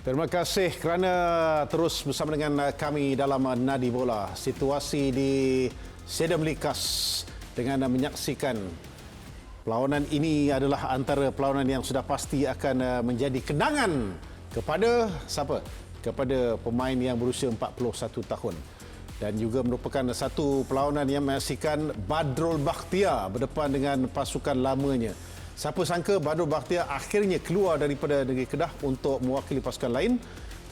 Terima kasih kerana terus bersama dengan kami dalam Nadi Bola. Situasi di Stadium Likas dengan menyaksikan perlawanan ini adalah antara perlawanan yang sudah pasti akan menjadi kenangan kepada siapa? Kepada pemain yang berusia 41 tahun. Dan juga merupakan satu perlawanan yang menyaksikan Badrul Bakhtiar berdepan dengan pasukan lamanya. Siapa sangka Badrul Bakhtiar akhirnya keluar daripada negeri Kedah untuk mewakili pasukan lain.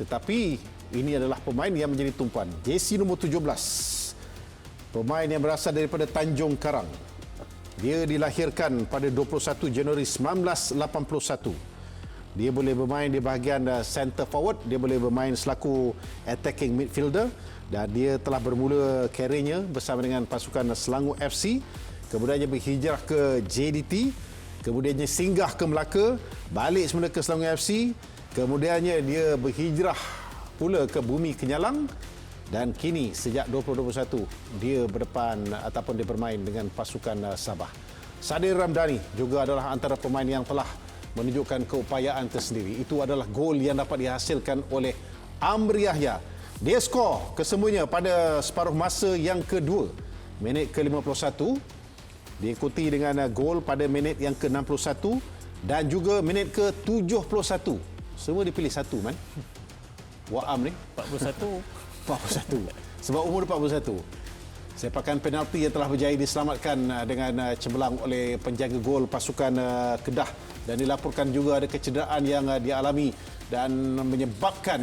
Tetapi ini adalah pemain yang menjadi tumpuan. JC nombor 17. Pemain yang berasal daripada Tanjung Karang. Dia dilahirkan pada 21 Januari 1981. Dia boleh bermain di bahagian center forward. Dia boleh bermain selaku attacking midfielder. Dan dia telah bermula karirnya bersama dengan pasukan Selangor FC. Kemudiannya berhijrah ke JDT. Kemudiannya singgah ke Melaka, balik semula ke Selangor FC. Kemudiannya dia berhijrah pula ke Bumi Kenyalang. Dan kini sejak 2021 dia berdepan ataupun dia bermain dengan pasukan Sabah. Sadir Ramdhani juga adalah antara pemain yang telah menunjukkan keupayaan tersendiri. Itu adalah gol yang dapat dihasilkan oleh Amri Yahya. Dia skor kesemuanya pada separuh masa yang kedua. Minit ke-51. Diikuti dengan gol pada minit yang ke-61 dan juga minit ke-71. Semua dipilih satu, Man. Waam ni 41. 41. Sebab umur 41. Sepakan penalti yang telah berjaya diselamatkan dengan cemerlang oleh penjaga gol pasukan Kedah dan dilaporkan juga ada kecederaan yang dialami dan menyebabkan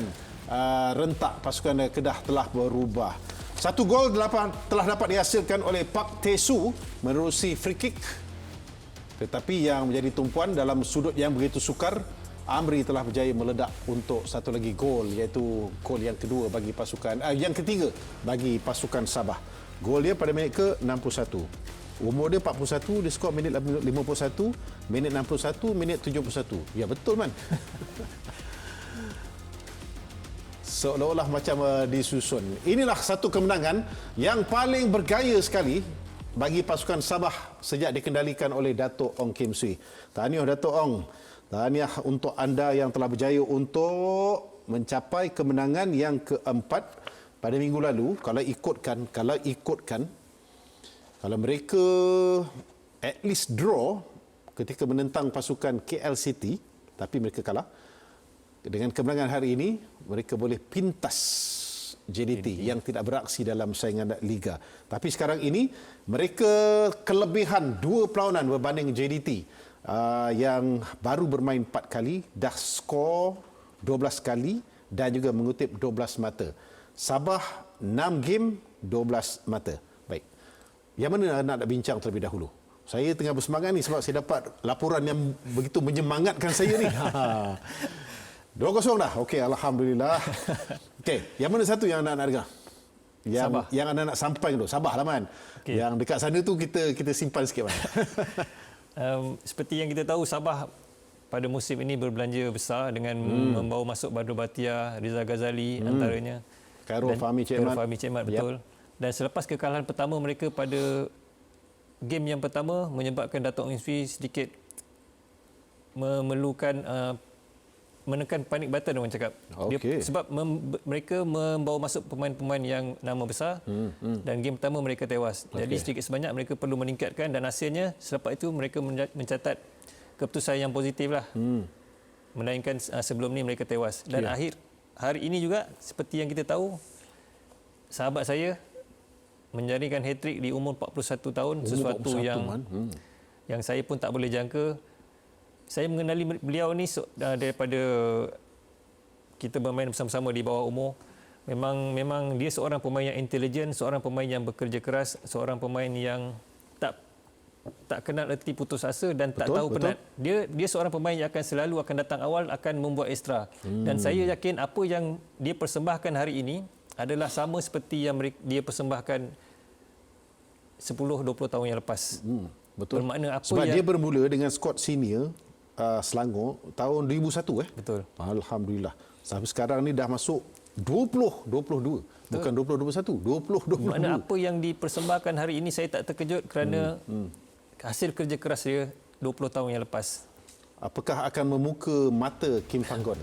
rentak pasukan Kedah telah berubah. Satu gol telah dapat dihasilkan oleh Pak Tesu menerusi free kick. Tetapi yang menjadi tumpuan dalam sudut yang begitu sukar, Amri telah berjaya meledak untuk satu lagi gol, iaitu gol yang kedua bagi pasukan yang ketiga bagi pasukan Sabah. Gol dia pada minit ke-61. Umur dia 41, dia skor minit 51, minit 61, minit 71. Ya betul, Man. Seolah-olah macam disusun. Inilah satu kemenangan yang paling bergaya sekali bagi pasukan Sabah sejak dikendalikan oleh Dato' Ong Kim Swee. Tahniah Dato' Ong. Tahniah untuk anda yang telah berjaya untuk mencapai kemenangan yang keempat pada minggu lalu. Kalau mereka at least draw ketika menentang pasukan KL City, tapi mereka kalah. Dengan kemenangan hari ini, mereka boleh pintas JDT yang tidak beraksi dalam saingan Liga. Tapi sekarang ini, mereka kelebihan 2 perlawanan berbanding JDT yang baru bermain 4 kali, dah skor 12 kali dan juga mengutip 12 mata. Sabah 6 game, 12 mata. Baik. Yang mana nak bincang terlebih dahulu? Saya tengah bersemangat ni sebab saya dapat laporan yang begitu menyemangatkan saya ni. 2-0 dah. Okey, alhamdulillah. Okey, yang mana satu yang nak dengar? Sabah. Yang anda nak sampai dulu. Sabah lah, Man. Okay. Yang dekat sana tu kita simpan sikit, Man. Seperti yang kita tahu, Sabah pada musim ini berbelanja besar dengan membawa masuk Badrul Bakhtiar, Rizal Ghazali antaranya. Khairul Fahmi Cekmat, betul. Dan selepas kekalahan pertama mereka pada game yang pertama menyebabkan Dato' Ong Kim Swee sedikit memerlukan menekan panik button, orang cakap. Okay. Sebab mereka membawa masuk pemain-pemain yang nama besar dan game pertama mereka tewas. Jadi sedikit sebanyak mereka perlu meningkatkan dan hasilnya selepas itu mereka mencatat keputusan yang positif lah. Melainkan sebelum ni mereka tewas. Dan hari ini juga seperti yang kita tahu, sahabat saya menjaringkan hat-trick di umur 41 tahun, sesuatu yang saya pun tak boleh jangka. Saya mengenali beliau ni daripada kita bermain bersama-sama di bawah umur. Memang dia seorang pemain yang intelijen, seorang pemain yang bekerja keras, seorang pemain yang tak kenal erti putus asa dan tak tahu penat. Dia seorang pemain yang selalu akan datang awal, akan membuat ekstra. Dan saya yakin apa yang dia persembahkan hari ini adalah sama seperti yang dia persembahkan 10-20 tahun yang lepas. Betul. Bermakna apa sebab dia bermula dengan skuad senior Selangor tahun 2001 Betul. Alhamdulillah. Sampai sekarang ni dah masuk 2022. Bukan 2021, 2022. Makna apa yang dipersembahkan hari ini saya tak terkejut kerana hasil kerja keras dia 20 tahun yang lepas. Apakah akan membuka mata Kim Panggon?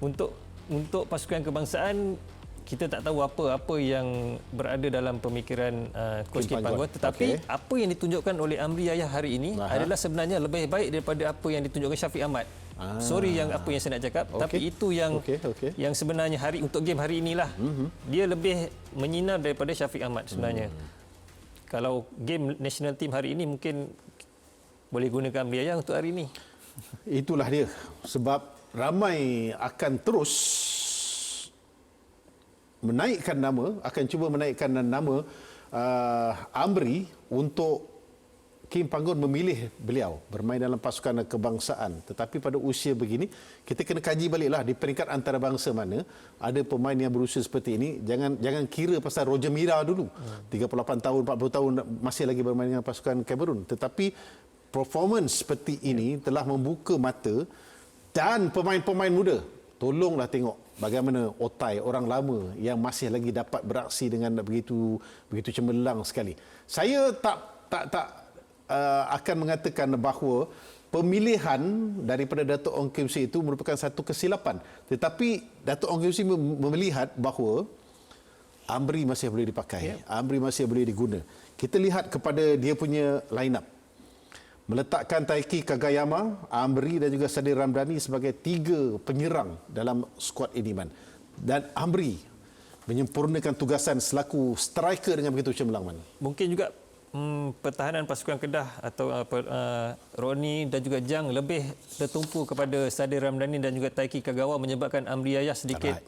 Untuk pasukan kebangsaan, kita tak tahu apa yang berada dalam pemikiran Coach Kim Panggon, tetapi apa yang ditunjukkan oleh Amri Yahya hari ini adalah sebenarnya lebih baik daripada apa yang ditunjukkan Syafiq Ahmad. Sorry yang apa yang saya nak cakap, tapi itu yang yang sebenarnya untuk game hari inilah. Dia lebih menyinar daripada Syafiq Ahmad sebenarnya. Kalau game national team hari ini mungkin boleh gunakan Amri Yahya untuk hari ini. Itulah dia, sebab ramai akan terus menaikkan nama, akan cuba menaikkan nama Amri untuk Kim Panggon memilih beliau bermain dalam pasukan kebangsaan. Tetapi pada usia begini, kita kena kaji baliklah di peringkat antarabangsa mana ada pemain yang berusia seperti ini. Jangan kira pasal Roger Milla dulu. 38 tahun, 40 tahun masih lagi bermain dengan pasukan Cameroon. Tetapi performance seperti ini telah membuka mata, dan pemain-pemain muda, tolonglah tengok bagaimana otai orang lama yang masih lagi dapat beraksi dengan begitu cemerlang sekali. Saya tak akan mengatakan bahawa pemilihan daripada Dato' Ong Kim Si itu merupakan satu kesilapan. Tetapi Dato' Ong Kim Si melihat bahawa Amri masih boleh dipakai. Amri masih boleh diguna. Kita lihat kepada dia punya line up. Meletakkan Taiki Kagayama, Amri dan juga Sadir Ramdhani sebagai 3 penyerang dalam skuad ini, Man. Dan Amri menyempurnakan tugasan selaku striker dengan begitu cemerlang, Man. Mungkin juga pertahanan pasukan Kedah atau Roni dan juga Jang lebih tertumpu kepada Sadir Ramdhani dan juga Taiki Kagawa, menyebabkan Amri Yahya sedikit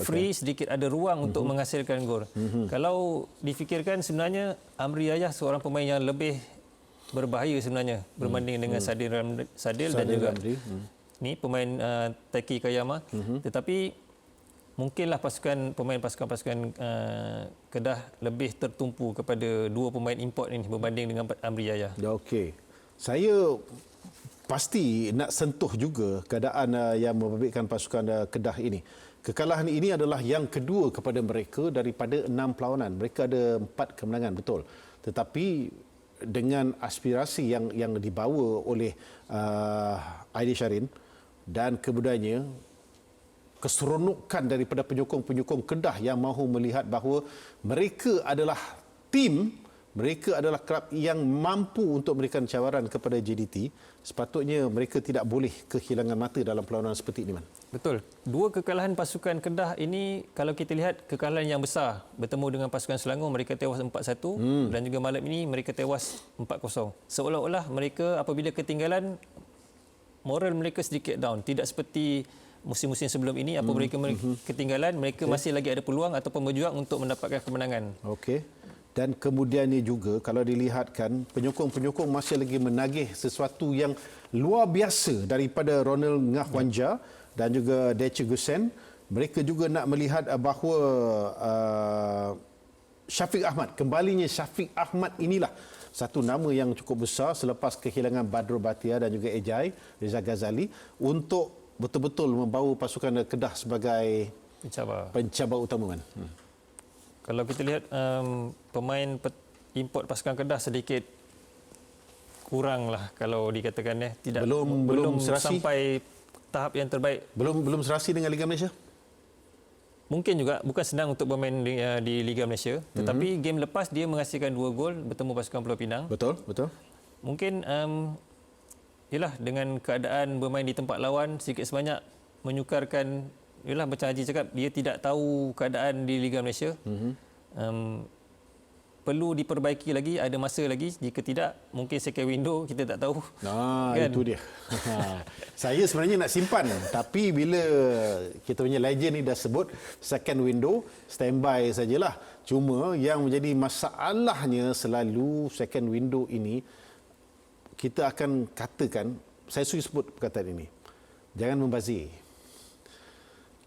free, sedikit ada ruang untuk menghasilkan gol. Kalau difikirkan, sebenarnya Amri Yahya seorang pemain yang lebih berbahaya sebenarnya berbanding dengan Sadir dan juga ni pemain Taiki Kagayama. Tetapi mungkinlah pasukan Kedah lebih tertumpu kepada 2 pemain import ini berbanding dengan Amri Yahya. Okey. Saya pasti nak sentuh juga keadaan yang membabitkan pasukan Kedah ini. Kekalahan ini adalah yang kedua kepada mereka daripada 6 perlawanan. Mereka ada 4 kemenangan, betul. Tetapi dengan aspirasi yang dibawa oleh Aidil Syarin dan kemudiannya keseronokan daripada penyokong-penyokong Kedah yang mahu melihat bahawa mereka adalah tim, mereka adalah kelab yang mampu untuk memberikan cabaran kepada JDT, sepatutnya mereka tidak boleh kehilangan mata dalam perlawanan seperti ini, Man. Betul. 2 kekalahan pasukan Kedah ini, kalau kita lihat, kekalahan yang besar. Bertemu dengan pasukan Selangor, mereka tewas 4-1 dan juga malam ini mereka tewas 4-0. Seolah-olah mereka apabila ketinggalan, moral mereka sedikit down. Tidak seperti musim-musim sebelum ini, apabila mereka ketinggalan, mereka masih lagi ada peluang ataupun berjuang untuk mendapatkan kemenangan. Okey. Dan kemudiannya juga, kalau dilihatkan, penyokong-penyokong masih lagi menagih sesuatu yang luar biasa daripada Ronald Ngah Wanja dan juga Dece Gusen. Mereka juga nak melihat bahawa Syafiq Ahmad, kembalinya Syafiq Ahmad inilah satu nama yang cukup besar selepas kehilangan Badrul Batia dan juga Ejai, Reza Ghazali, untuk betul-betul membawa pasukan Kedah sebagai pencabar utama, Man. Kalau kita lihat pemain import pasukan Kedah sedikit kuranglah kalau dikatakan tidak belum sampai tahap yang terbaik. Belum serasi dengan Liga Malaysia. Mungkin juga bukan senang untuk bermain di Liga Malaysia, tetapi game lepas dia menghasilkan 2 gol bertemu pasukan Pulau Pinang. Betul. Mungkin yalah, dengan keadaan bermain di tempat lawan sedikit sebanyak menyukarkan. Yalah, macam Haji cakap, dia tidak tahu keadaan di Liga Malaysia. Perlu diperbaiki lagi, ada masa lagi. Jika tidak, mungkin second window, kita tak tahu. Kan? Itu dia. Saya sebenarnya nak simpan, tapi bila kita punya legend ni dah sebut second window, standby sajalah. Cuma yang menjadi masalahnya selalu second window ini, kita akan katakan, saya suka sebut perkataan ini, jangan membazir.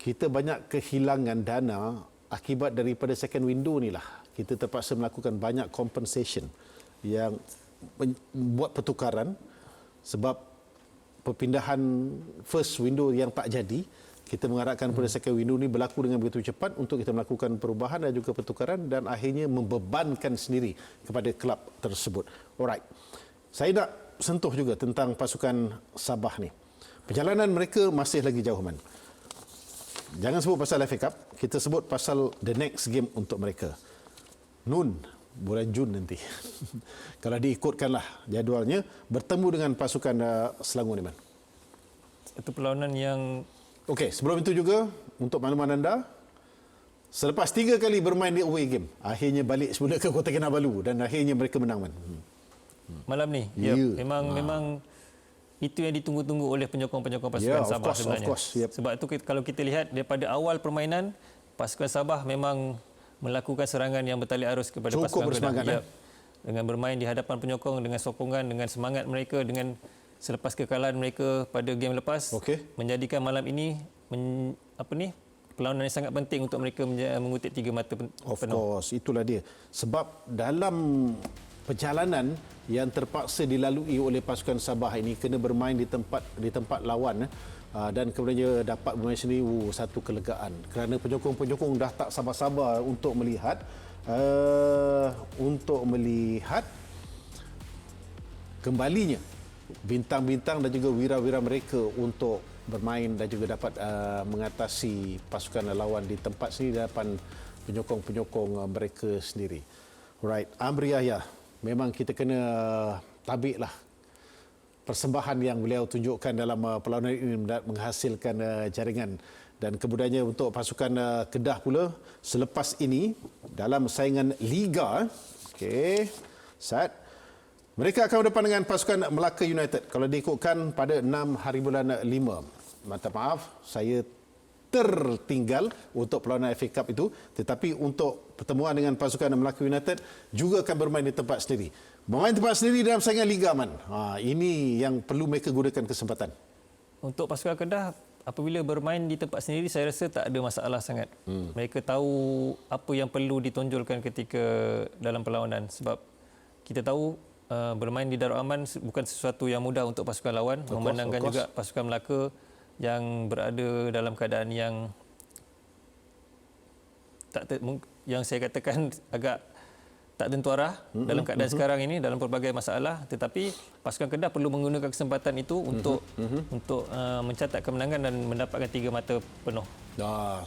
Kita banyak kehilangan dana akibat daripada second window ni lah. Kita terpaksa melakukan banyak compensation yang buat pertukaran sebab perpindahan first window yang tak jadi. Kita mengharapkan pada second window ni berlaku dengan begitu cepat untuk kita melakukan perubahan dan juga pertukaran dan akhirnya membebankan sendiri kepada kelab tersebut. Alright. Saya nak sentuh juga tentang pasukan Sabah ni. Perjalanan mereka masih lagi jauh, Man. Jangan sebut pasal FA Cup, kita sebut pasal the next game untuk mereka. Nun, bulan Jun nanti. Kalau diikutkanlah jadualnya, bertemu dengan pasukan Selangor ni, Man. Itu perlawanan yang... Okey, sebelum itu juga, untuk makluman anda, selepas 3 kali bermain di away game, akhirnya balik semula ke Kota Kinabalu dan akhirnya mereka menang, Man. Malam ni, Ya. memang itu yang ditunggu-tunggu oleh penyokong-penyokong pasukan Sabah sebenarnya. Of course, yep. Sebab itu kalau kita lihat daripada awal permainan, pasukan Sabah memang melakukan serangan yang bertali arus kepada Cukup pasukan bersemangat, Kedah. Dengan bermain di hadapan penyokong, dengan sokongan, dengan semangat mereka, dengan selepas kekalahan mereka pada game lepas, menjadikan malam ini perlawanan yang sangat penting untuk mereka mengutip 3 mata penuh. Of course, itulah dia. Sebab dalam perjalanan yang terpaksa dilalui oleh pasukan Sabah ini kena bermain di tempat lawan dan kemudiannya dapat bermain sendiri, satu kelegaan kerana penyokong-penyokong dah tak sabar-sabar untuk melihat kembalinya bintang-bintang dan juga wira-wira mereka untuk bermain dan juga dapat mengatasi pasukan lawan di tempat sendiri di hadapan penyokong-penyokong mereka sendiri. Right, Amri Yahya, memang kita kena tabiklah persembahan yang beliau tunjukkan dalam perlawanan ini menghasilkan jaringan. Dan kemudiannya untuk pasukan Kedah pula, selepas ini dalam saingan Liga, mereka akan berdepan dengan pasukan Melaka United. Kalau diikutkan pada 6 hari bulan 5. Minta maaf, saya tertinggal untuk perlawanan FA Cup itu, tetapi untuk pertemuan dengan pasukan Melaka United juga akan bermain di tempat sendiri. Bermain tempat sendiri dalam saingan Liga, Man. Ini yang perlu mereka gunakan kesempatan. Untuk pasukan Kedah, apabila bermain di tempat sendiri, saya rasa tak ada masalah sangat. Mereka tahu apa yang perlu ditonjolkan ketika dalam perlawanan. Sebab kita tahu bermain di Darul Aman bukan sesuatu yang mudah untuk pasukan lawan. Memandangkan juga pasukan Melaka yang berada dalam keadaan yang yang saya katakan agak tak tentu arah dalam keadaan sekarang ini, dalam pelbagai masalah. Tetapi pasukan Kedah perlu menggunakan kesempatan itu untuk mencatat kemenangan dan mendapatkan 3 mata penuh.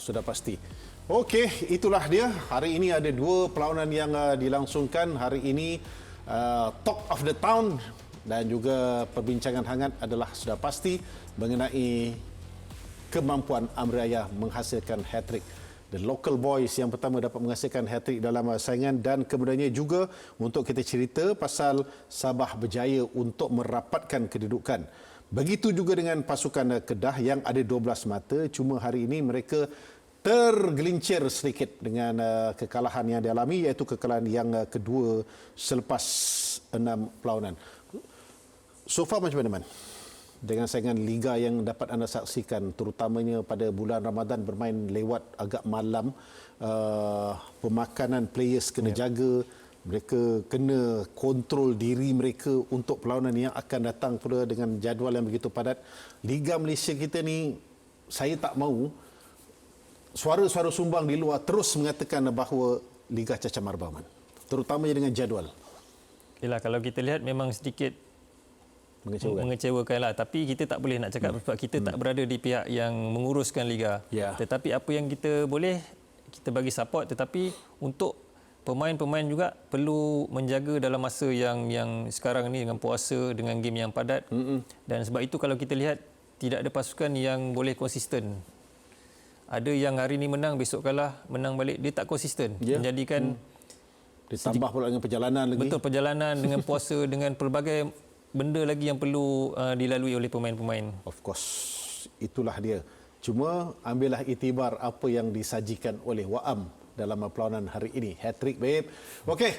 Sudah pasti. Okey, itulah dia. Hari ini ada 2 perlawanan yang dilangsungkan. Hari ini Talk of the Town dan juga perbincangan hangat adalah sudah pasti mengenai kemampuan Amri Yahya menghasilkan hat-trick. The local boys yang pertama dapat menghasilkan hat-trick dalam saingan, dan kemudiannya juga untuk kita cerita pasal Sabah berjaya untuk merapatkan kedudukan. Begitu juga dengan pasukan Kedah yang ada 12 mata, cuma hari ini mereka tergelincir sedikit dengan kekalahan yang dialami, iaitu kekalahan yang kedua selepas 6 perlawanan. So far macam mana, Man? Dengan saingan Liga yang dapat anda saksikan, terutamanya pada bulan Ramadan bermain lewat agak malam, pemakanan players kena jaga, mereka kena kontrol diri mereka untuk perlawanan yang akan datang pula dengan jadual yang begitu padat. Liga Malaysia kita ni, saya tak mahu suara-suara sumbang di luar terus mengatakan bahawa Liga cacat marbah, Man. Terutamanya dengan jadual. Yalah, kalau kita lihat memang sedikit mengecewakan lah. Tapi kita tak boleh nak cakap sebab kita tak berada di pihak yang menguruskan Liga. Tetapi apa yang kita boleh, kita bagi support. Tetapi untuk pemain-pemain juga perlu menjaga dalam masa yang sekarang ni dengan puasa, dengan game yang padat. Dan sebab itu kalau kita lihat, tidak ada pasukan yang boleh konsisten. Ada yang hari ni menang, besok kalah, menang balik. Dia tak konsisten. Menjadikan ditambah pula dengan perjalanan lagi. Betul, perjalanan dengan puasa, dengan pelbagai benda lagi yang perlu dilalui oleh pemain-pemain. Of course, itulah dia. Cuma ambillah iktibar apa yang disajikan oleh Waam dalam perlawanan hari ini. Hat-trick, babe. Okey.